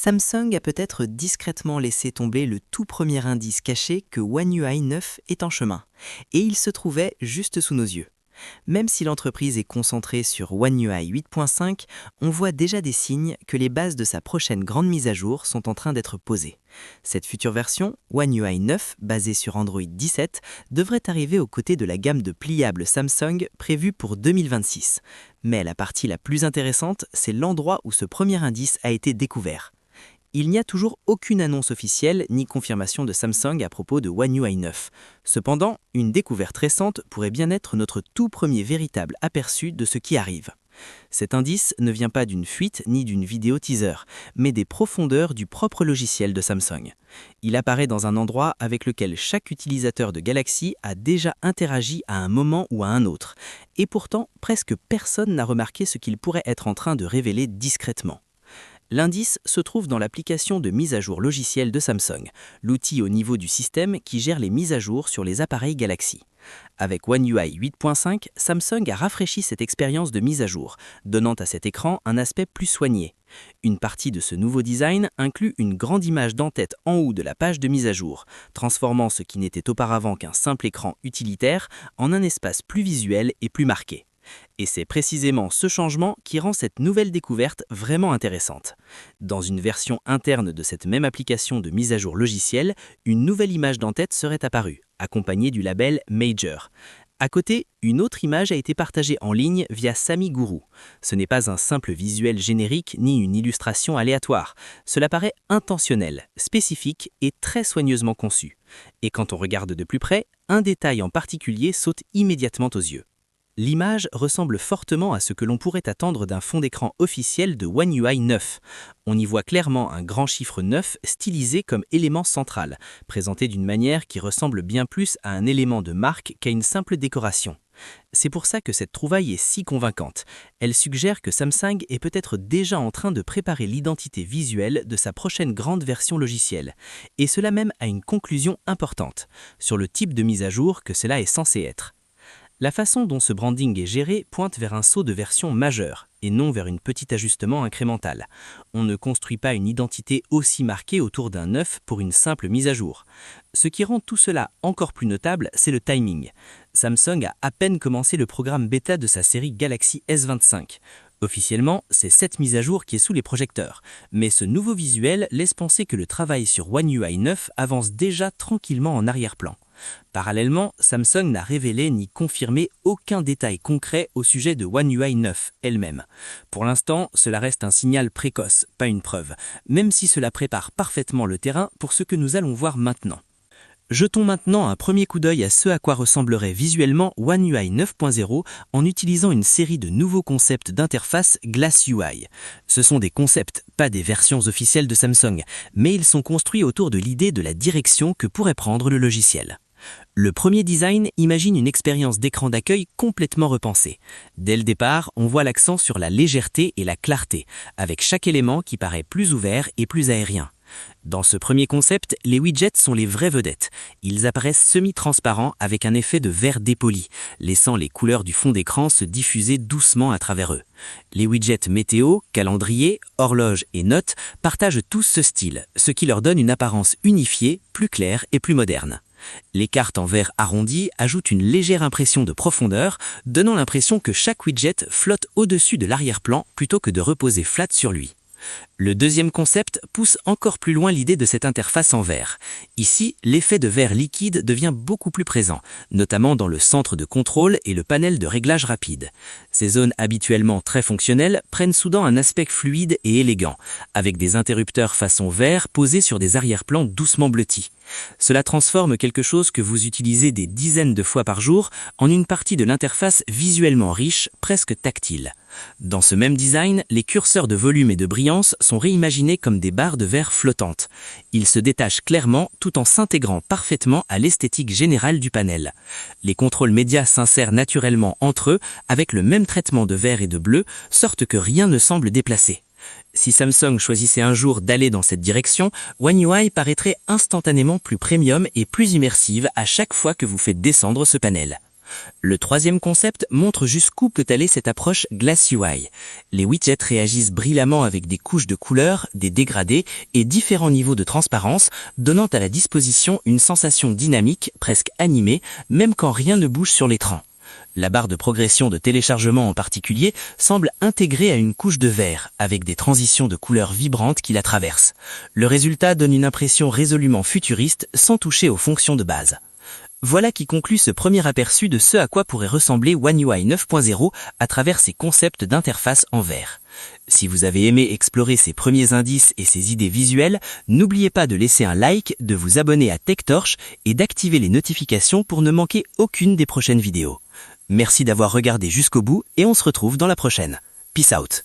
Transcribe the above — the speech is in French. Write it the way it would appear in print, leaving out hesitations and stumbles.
Samsung a peut-être discrètement laissé tomber le tout premier indice caché que One UI 9 est en chemin, et il se trouvait juste sous nos yeux. Même si l'entreprise est concentrée sur One UI 8.5, on voit déjà des signes que les bases de sa prochaine grande mise à jour sont en train d'être posées. Cette future version, One UI 9, basée sur Android 17, devrait arriver aux côtés de la gamme de pliables Samsung prévue pour 2026. Mais la partie la plus intéressante, c'est l'endroit où ce premier indice a été découvert. Il n'y a toujours aucune annonce officielle ni confirmation de Samsung à propos de One UI 9. Cependant, une découverte récente pourrait bien être notre tout premier véritable aperçu de ce qui arrive. Cet indice ne vient pas d'une fuite ni d'une vidéo teaser, mais des profondeurs du propre logiciel de Samsung. Il apparaît dans un endroit avec lequel chaque utilisateur de Galaxy a déjà interagi à un moment ou à un autre. Et pourtant, presque personne n'a remarqué ce qu'il pourrait être en train de révéler discrètement. L'indice se trouve dans l'application de mise à jour logicielle de Samsung, l'outil au niveau du système qui gère les mises à jour sur les appareils Galaxy. Avec One UI 8.5, Samsung a rafraîchi cette expérience de mise à jour, donnant à cet écran un aspect plus soigné. Une partie de ce nouveau design inclut une grande image d'en-tête en haut de la page de mise à jour, transformant ce qui n'était auparavant qu'un simple écran utilitaire en un espace plus visuel et plus marqué. Et c'est précisément ce changement qui rend cette nouvelle découverte vraiment intéressante. Dans une version interne de cette même application de mise à jour logicielle, une nouvelle image d'en-tête serait apparue, accompagnée du label Major. À côté, une autre image a été partagée en ligne via Sami Guru. Ce n'est pas un simple visuel générique ni une illustration aléatoire. Cela paraît intentionnel, spécifique et très soigneusement conçu. Et quand on regarde de plus près, un détail en particulier saute immédiatement aux yeux. L'image ressemble fortement à ce que l'on pourrait attendre d'un fond d'écran officiel de One UI 9. On y voit clairement un grand chiffre 9 stylisé comme élément central, présenté d'une manière qui ressemble bien plus à un élément de marque qu'à une simple décoration. C'est pour ça que cette trouvaille est si convaincante. Elle suggère que Samsung est peut-être déjà en train de préparer l'identité visuelle de sa prochaine grande version logicielle. Et cela même a une conclusion importante, sur le type de mise à jour que cela est censé être. La façon dont ce branding est géré pointe vers un saut de version majeure, et non vers un petit ajustement incrémental. On ne construit pas une identité aussi marquée autour d'un 9 pour une simple mise à jour. Ce qui rend tout cela encore plus notable, c'est le timing. Samsung a à peine commencé le programme bêta de sa série Galaxy S25. Officiellement, c'est cette mise à jour qui est sous les projecteurs, mais ce nouveau visuel laisse penser que le travail sur One UI 9 avance déjà tranquillement en arrière-plan. Parallèlement, Samsung n'a révélé ni confirmé aucun détail concret au sujet de One UI 9 elle-même. Pour l'instant, cela reste un signal précoce, pas une preuve, même si cela prépare parfaitement le terrain pour ce que nous allons voir maintenant. Jetons maintenant un premier coup d'œil à ce à quoi ressemblerait visuellement One UI 9.0 en utilisant une série de nouveaux concepts d'interface Glass UI. Ce sont des concepts, pas des versions officielles de Samsung, mais ils sont construits autour de l'idée de la direction que pourrait prendre le logiciel. Le premier design imagine une expérience d'écran d'accueil complètement repensée. Dès le départ, on voit l'accent sur la légèreté et la clarté, avec chaque élément qui paraît plus ouvert et plus aérien. Dans ce premier concept, les widgets sont les vraies vedettes. Ils apparaissent semi-transparents avec un effet de vert dépoli, laissant les couleurs du fond d'écran se diffuser doucement à travers eux. Les widgets météo, calendrier, horloge et notes partagent tous ce style, ce qui leur donne une apparence unifiée, plus claire et plus moderne. Les cartes en vert arrondi ajoutent une légère impression de profondeur, donnant l'impression que chaque widget flotte au-dessus de l'arrière-plan plutôt que de reposer flat sur lui. Le deuxième concept pousse encore plus loin l'idée de cette interface en vert. Ici, l'effet de vert liquide devient beaucoup plus présent, notamment dans le centre de contrôle et le panel de réglage rapide. Ces zones habituellement très fonctionnelles prennent soudain un aspect fluide et élégant, avec des interrupteurs façon vert posés sur des arrière-plans doucement bleutis. Cela transforme quelque chose que vous utilisez des dizaines de fois par jour en une partie de l'interface visuellement riche, presque tactile. Dans ce même design, les curseurs de volume et de brillance sont réimaginés comme des barres de verre flottantes. Ils se détachent clairement tout en s'intégrant parfaitement à l'esthétique générale du panel. Les contrôles médias s'insèrent naturellement entre eux avec le même traitement de vert et de bleu, sorte que rien ne semble déplacé. Si Samsung choisissait un jour d'aller dans cette direction, One UI paraîtrait instantanément plus premium et plus immersive à chaque fois que vous faites descendre ce panel. Le troisième concept montre jusqu'où peut aller cette approche Glass UI. Les widgets réagissent brillamment avec des couches de couleurs, des dégradés et différents niveaux de transparence, donnant à la disposition une sensation dynamique, presque animée, même quand rien ne bouge sur l'écran. La barre de progression de téléchargement en particulier semble intégrée à une couche de vert, avec des transitions de couleurs vibrantes qui la traversent. Le résultat donne une impression résolument futuriste sans toucher aux fonctions de base. Voilà qui conclut ce premier aperçu de ce à quoi pourrait ressembler One UI 9.0 à travers ses concepts d'interface en vert. Si vous avez aimé explorer ces premiers indices et ces idées visuelles, n'oubliez pas de laisser un like, de vous abonner à TechTorch et d'activer les notifications pour ne manquer aucune des prochaines vidéos. Merci d'avoir regardé jusqu'au bout et on se retrouve dans la prochaine. Peace out.